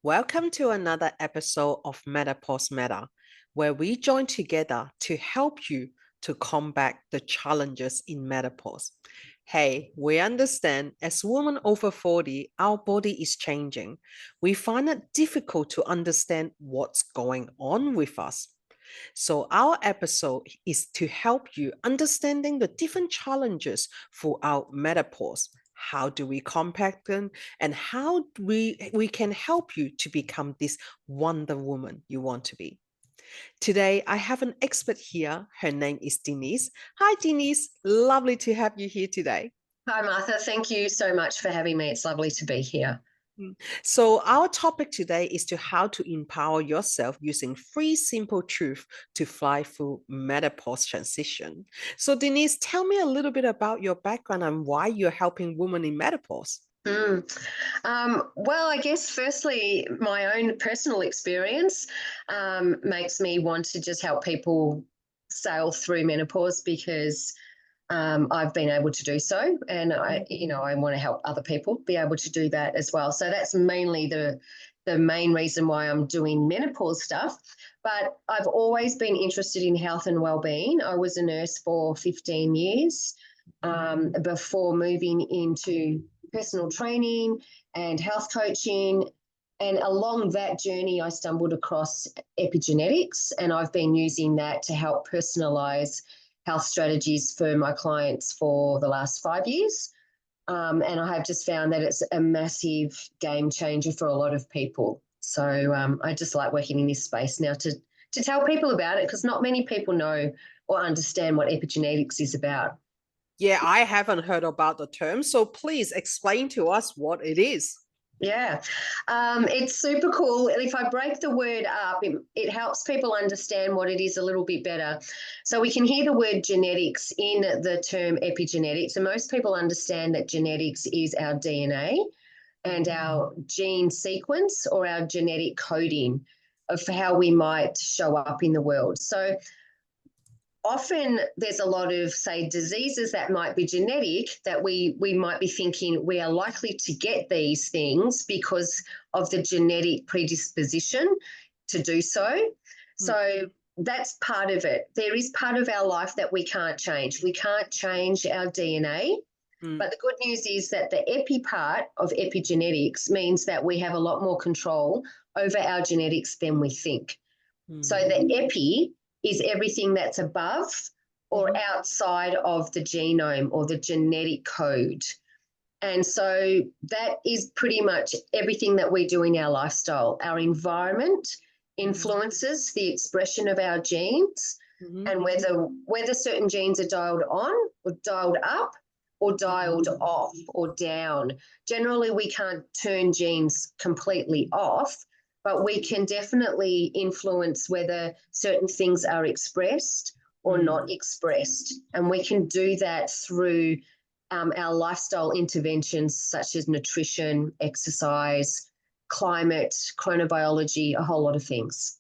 Welcome to another episode of Menopause Matters, where we join together to help you to combat the challenges in menopause. Hey, we understand as women over 40, our body is changing. We find it difficult to understand what's going on with us. So our episode is to help you understanding the different challenges for our menopause. How do we compact them and how we can help you to become this Wonder Woman you want to be. Today, I have an expert here. Her name is Denise. Hi, Denise. Lovely to have you here today. Hi, Martha. Thank you so much for having me. It's lovely to be here. So our topic today is to how to empower yourself using three simple truths to fly through menopause transition. So Denise, tell me a little bit about your background and why you're helping women in menopause. Mm. Well, I guess firstly, my own personal experience makes me want to just help people sail through menopause because I've been able to do so, and I want to help other people be able to do that as well. So that's mainly the main reason why I'm doing menopause stuff. But I've always been interested in health and well-being. I was a nurse for 15 years before moving into personal training and health coaching. And along that journey, I stumbled across epigenetics, and I've been using that to help personalize health strategies for my clients for the last 5 years. And I have just found that it's a massive game changer for a lot of people. So I just like working in this space now to tell people about it, because not many people know or understand what epigenetics is about. Yeah, I haven't heard about the term, so please explain to us what it is. Yeah, it's super cool. If I break the word up, it helps people understand what it is a little bit better. So we can hear the word genetics in the term epigenetics, and most people understand that genetics is our DNA and our gene sequence or our genetic coding of how we might show up in the world. So often there's a lot of, say, diseases that might be genetic that we might be thinking we are likely to get these things because of the genetic predisposition to do so. So that's part of it. There is part of our life that we can't change. We can't change our DNA. But the good news is that the epi part of epigenetics means that we have a lot more control over our genetics than we think. So the epi is everything that's above or outside of the genome or the genetic code. And so that is pretty much everything that we do in our lifestyle. Our environment influences the expression of our genes, and whether certain genes are dialed on or dialed up or dialed off or down. Generally, we can't turn genes completely off, but we can definitely influence whether certain things are expressed or not expressed. And we can do that through our lifestyle interventions such as nutrition, exercise, climate, chronobiology, a whole lot of things.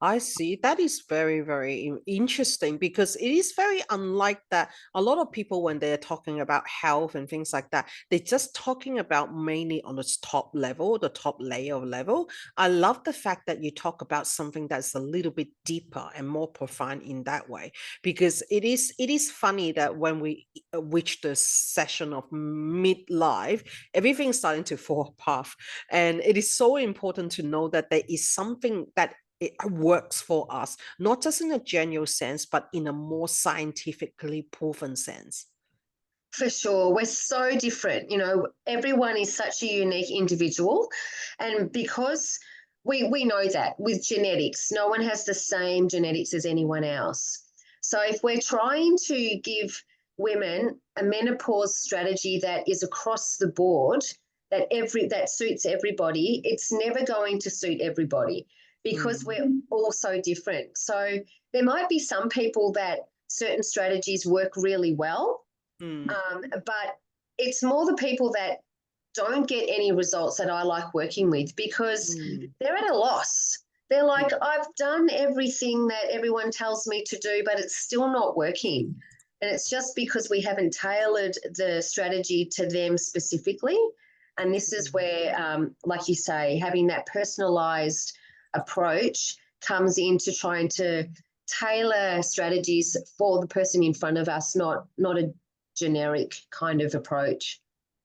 I see. That is very, very interesting because it is very unlike that. A lot of people, when they're talking about health and things like that, they're just talking about mainly on the top level, the top layer of level. I love the fact that you talk about something that's a little bit deeper and more profound in that way, because it is funny that when we reach the session of midlife, everything's starting to fall apart. And it is so important to know that there is something that it works for us, not just in a general sense, but in a more scientifically proven sense. For sure. We're so different. Everyone is such a unique individual. And because we know that with genetics, no one has the same genetics as anyone else. So if we're trying to give women a menopause strategy that is across the board, that suits everybody, it's never going to suit everybody because we're all so different. So there might be some people that certain strategies work really well, but it's more the people that don't get any results that I like working with because they're at a loss. They're like, I've done everything that everyone tells me to do, but it's still not working. And it's just because we haven't tailored the strategy to them specifically. And this is where, like you say, having that personalised approach comes into trying to tailor strategies for the person in front of us, not a generic kind of approach.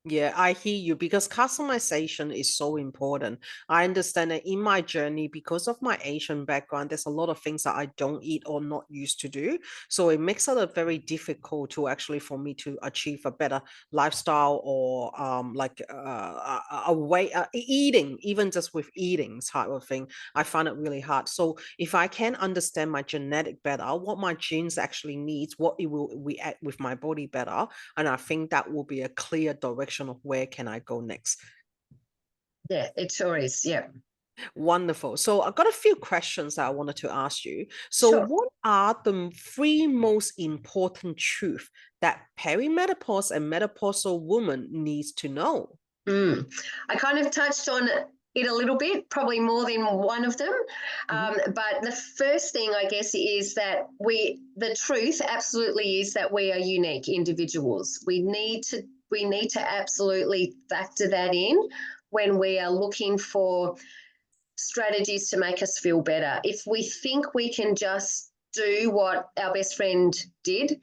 Yeah, I hear you because customization is so important. I understand that in my journey, because of my Asian background, there's a lot of things that I don't eat or not used to do. So it makes it very difficult to actually for me to achieve a better lifestyle or a way eating, even just with eating type of thing. I find it really hard. So if I can understand my genetic better, what my genes actually needs, what it will react with my body better, and I think that will be a clear direction of where can I go next. Yeah, it sure is. Yeah. Wonderful. So I've got a few questions that I wanted to ask you. So Sure. what are the three most important truths that perimenopause and menopausal woman needs to know? I kind of touched on it a little bit, probably more than one of them. Mhm. But the first thing, I guess, is that the truth absolutely is that we are unique individuals. We need to absolutely factor that in when we are looking for strategies to make us feel better. If we think we can just do what our best friend did,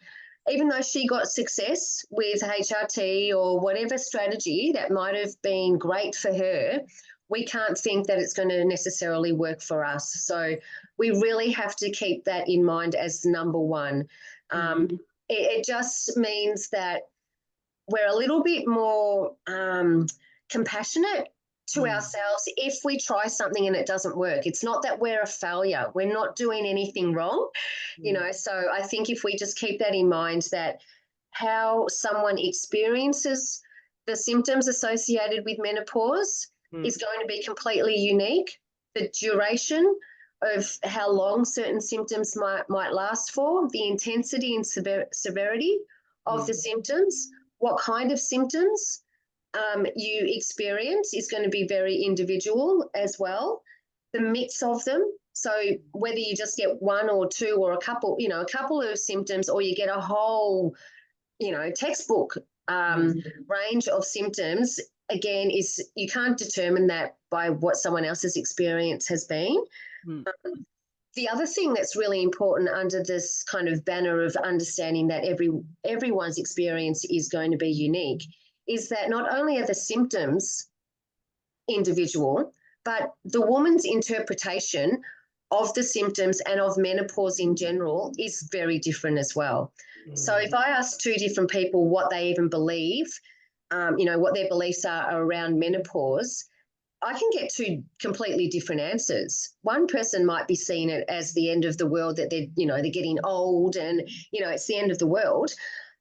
even though she got success with HRT or whatever strategy that might have been great for her, we can't think that it's going to necessarily work for us. So we really have to keep that in mind as number one. Um, Mhm. it just means that we're a little bit more compassionate to Mm. ourselves if we try something and it doesn't work. It's not that we're a failure. We're not doing anything wrong, Mm. So I think if we just keep that in mind, that how someone experiences the symptoms associated with menopause Mm. is going to be completely unique. The duration of how long certain symptoms might last for, the intensity and severity of the Mm. symptoms, what kind of symptoms you experience is going to be very individual as well. The mix of them. So whether you just get one or two or a couple of symptoms, or you get a whole, textbook Mm. range of symptoms, again, is you can't determine that by what someone else's experience has been. Mm. The other thing that's really important under this kind of banner of understanding that everyone's experience is going to be unique is that not only are the symptoms individual, but the woman's interpretation of the symptoms and of menopause in general is very different as well. So if Mm. I ask two different people what they even believe, what their beliefs are around menopause, I can get two completely different answers. One person might be seeing it as the end of the world, that they're getting old and, it's the end of the world.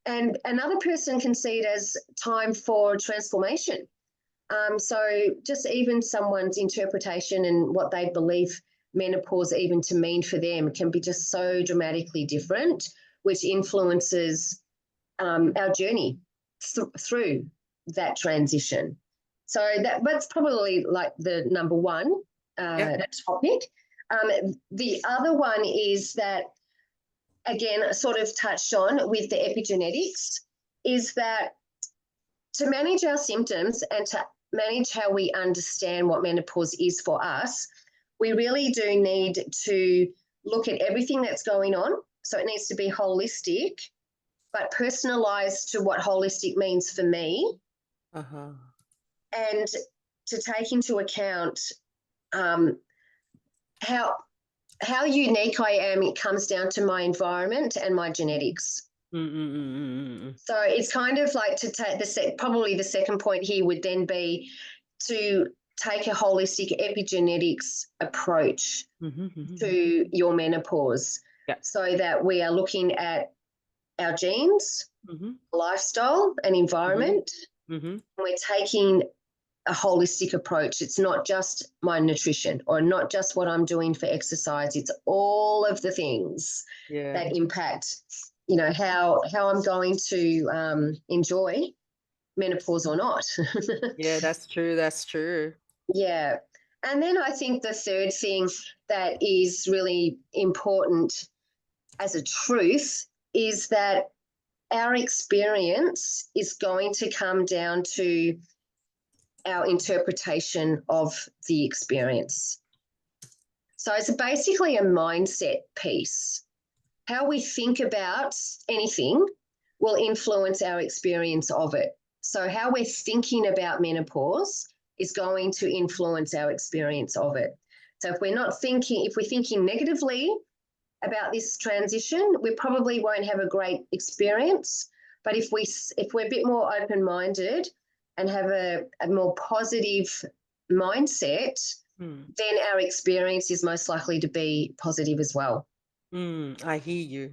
And another person can see it as time for transformation. So just even someone's interpretation and what they believe menopause even to mean for them can be just so dramatically different, which influences our journey through that transition. So that's probably like the number one Yeah. topic. The other one is that, again, sort of touched on with the epigenetics, is that to manage our symptoms and to manage how we understand what menopause is for us, we really do need to look at everything that's going on. So it needs to be holistic, but personalised to what holistic means for me, Uh-huh. and to take into account um, how unique I am. It comes down to my environment and my genetics. Mm. Mm. Mm. Mm. Mm. So it's kind of like to take probably the second point here would then be to take a holistic epigenetics approach Mhm. Mhm. to your menopause, Yeah. so that we are looking at our genes, Mhm. lifestyle, and Mhm. environment. Mhm. We're taking a holistic approach. It's not just my nutrition or not just what I'm doing for exercise. It's all of the things Yeah. that impact, how I'm going to enjoy menopause or not. Yeah, that's true. That's true. Yeah. And then I think the third thing that is really important as a truth is that our experience is going to come down to our interpretation of the experience. So it's basically a mindset piece. How we think about anything will influence our experience of it. So how we're thinking about menopause is going to influence our experience of it. So if we're thinking negatively about this transition, we probably won't have a great experience. But if we're a bit more open-minded and have a more positive mindset, then our experience is most likely to be positive as well. I hear you.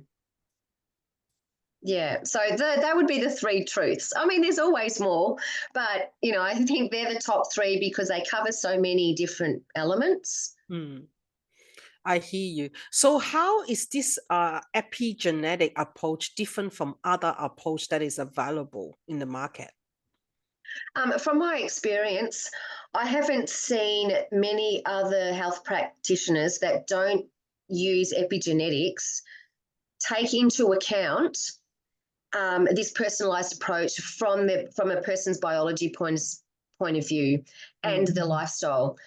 Yeah, so that would be the three truths. I mean, there's always more, but, I think they're the top three because they cover so many different elements. I hear you. So how is this epigenetic approach different from other approach that is available in the market? From my experience, I haven't seen many other health practitioners that don't use epigenetics take into account this personalised approach from a person's biology point of view and the lifestyle.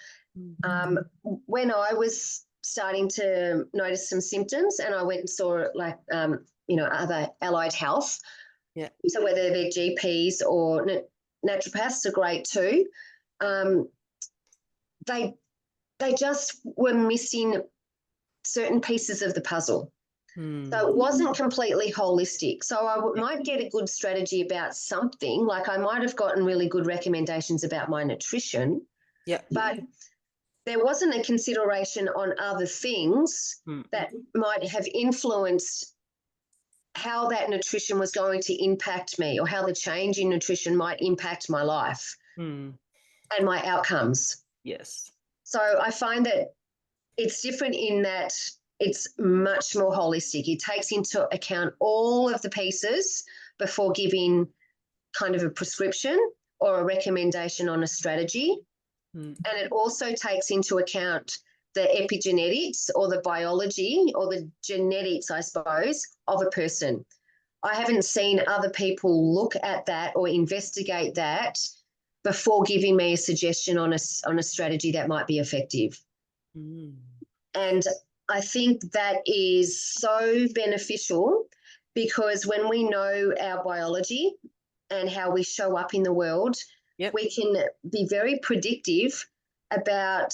When I was starting to notice some symptoms and I went and saw other allied health, so whether they're GPs or naturopaths are great too, they just were missing certain pieces of the puzzle. So it wasn't completely holistic. So I might get a good strategy about something, like I might have gotten really good recommendations about my nutrition, but there wasn't a consideration on other things that might have influenced how that nutrition was going to impact me or how the change in nutrition might impact my life and my outcomes. Yes. So I find that it's different in that it's much more holistic. It takes into account all of the pieces before giving kind of a prescription or a recommendation on a strategy. And it also takes into account the epigenetics or the biology or the genetics, I suppose, of a person. I haven't seen other people look at that or investigate that before giving me a suggestion on a strategy that might be effective. And I think that is so beneficial because when we know our biology and how we show up in the world, we can be very predictive about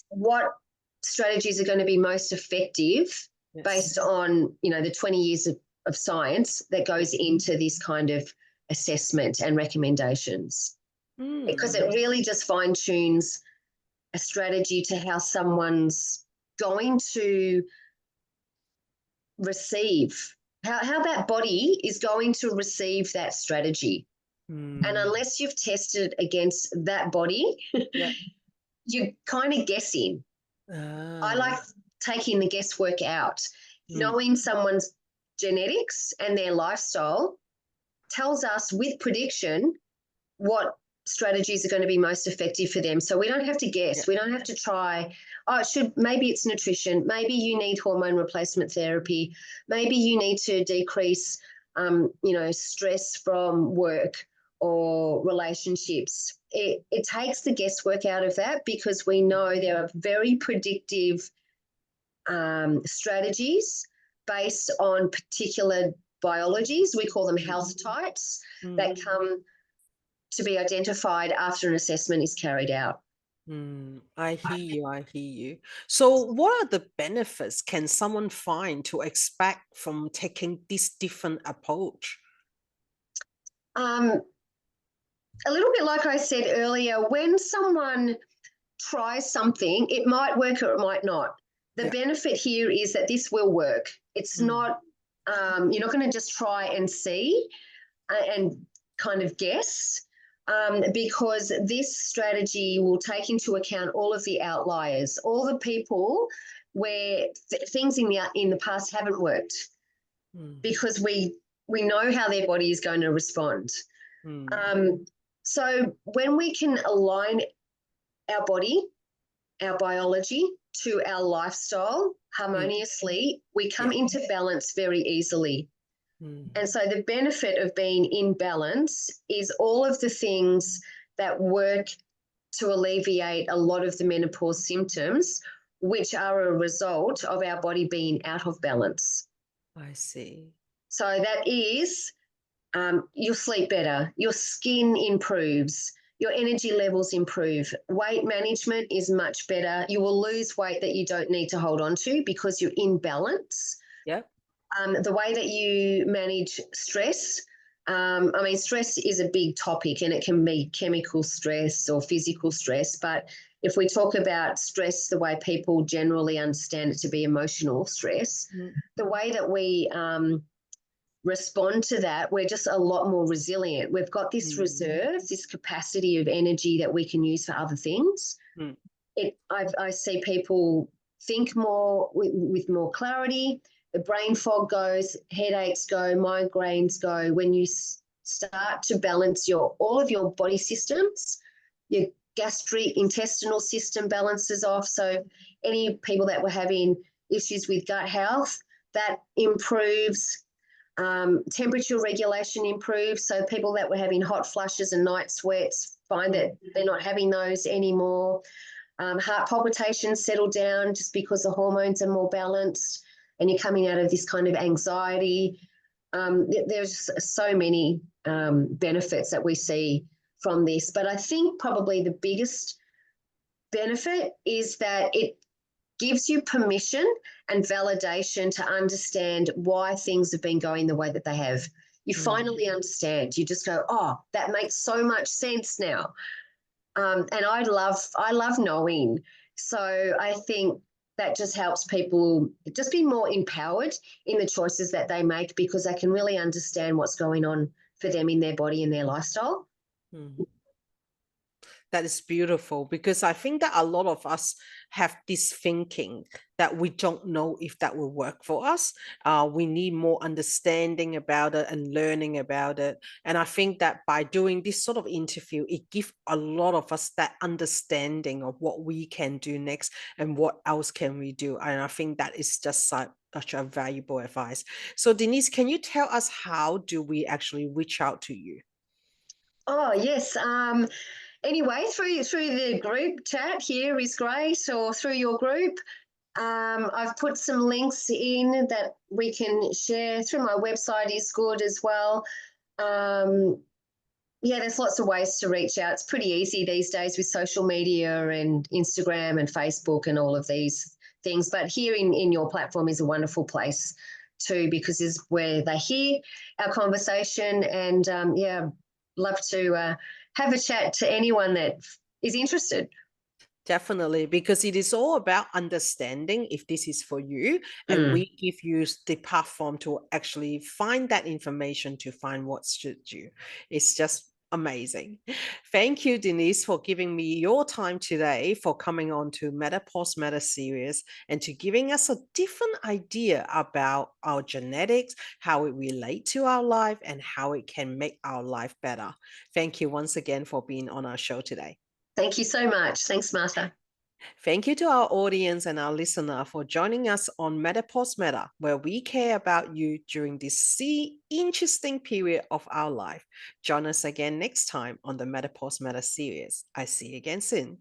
what strategies are going to be most effective based on, the 20 years of science that goes into this kind of assessment and recommendations. Because it really just fine-tunes a strategy to how someone's going to receive, how that body is going to receive that strategy. And unless you've tested against that body, you're kind of guessing. I like taking the guesswork out. Knowing someone's genetics and their lifestyle tells us with prediction what strategies are going to be most effective for them. So we don't have to guess. We don't have to try, maybe it's nutrition. Maybe you need hormone replacement therapy. Maybe you need to decrease, stress from work or relationships. It takes the guesswork out of that because we know there are very predictive strategies based on particular biologies. We call them health types that come to be identified after an assessment is carried out. I hear you. So what are the benefits can someone find to expect from taking this different approach? A little bit like I said earlier, when someone tries something, it might work or it might not. The benefit here is that this will work. It's not, you're not going to just try and see and kind of guess. Because this strategy will take into account all of the outliers, all the people where things in the past haven't worked, because we know how their body is going to respond. So when we can align our body, our biology to our lifestyle harmoniously, we come into balance very easily. And so the benefit of being in balance is all of the things that work to alleviate a lot of the menopause symptoms, which are a result of our body being out of balance. I see. So that is, you'll sleep better, your skin improves, your energy levels improve, weight management is much better. You will lose weight that you don't need to hold on to because you're in balance. Yep. The way that you manage stress, stress is a big topic, and it can be chemical stress or physical stress. But if we talk about stress, the way people generally understand it to be emotional stress, the way that we respond to that, we're just a lot more resilient. We've got this reserve, this capacity of energy that we can use for other things. I see people think more with more clarity. The brain fog goes, headaches go, migraines go. When you start to balance all of your body systems, your gastrointestinal system balances off. So any people that were having issues with gut health, that improves. Temperature regulation improves. So people that were having hot flushes and night sweats find that they're not having those anymore. Heart palpitations settle down just because the hormones are more balanced, and you're coming out of this kind of anxiety. There's so many benefits that we see from this. But I think probably the biggest benefit is that it gives you permission and validation to understand why things have been going the way that they have. You finally understand. You just go, oh, that makes so much sense now. And I love knowing. So I think that just helps people just be more empowered in the choices that they make, because they can really understand what's going on for them in their body and their lifestyle. That is beautiful, because I think that a lot of us have this thinking that we don't know if that will work for us. We need more understanding about it and learning about it. And I think that by doing this sort of interview, it gives a lot of us that understanding of what we can do next and what else can we do. And I think that is just such a valuable advice. So Denise, can you tell us, how do we actually reach out to you? Oh, yes. Anyway, through the group chat here is great, or through your group. I've put some links in that we can share. Through my website is good as well. There's lots of ways to reach out. It's pretty easy these days with social media and Instagram and Facebook and all of these things. But here in your platform is a wonderful place too, because it's where they hear our conversation. And love to have a chat to anyone that is interested. Definitely, because it is all about understanding if this is for you, and we give you the platform to actually find that information, to find what suits you. It's just amazing. Thank you, Denise, for giving me your time today, for coming on to Menopause Matters series, and to giving us a different idea about our genetics, how it relates to our life, and how it can make our life better. Thank you once again for being on our show today. Thank you so much. Thanks, Martha. Thank you to our audience and our listener for joining us on Menopause Matters, where we care about you during this interesting period of our life. Join us again next time on the Menopause Matters series. I see you again soon.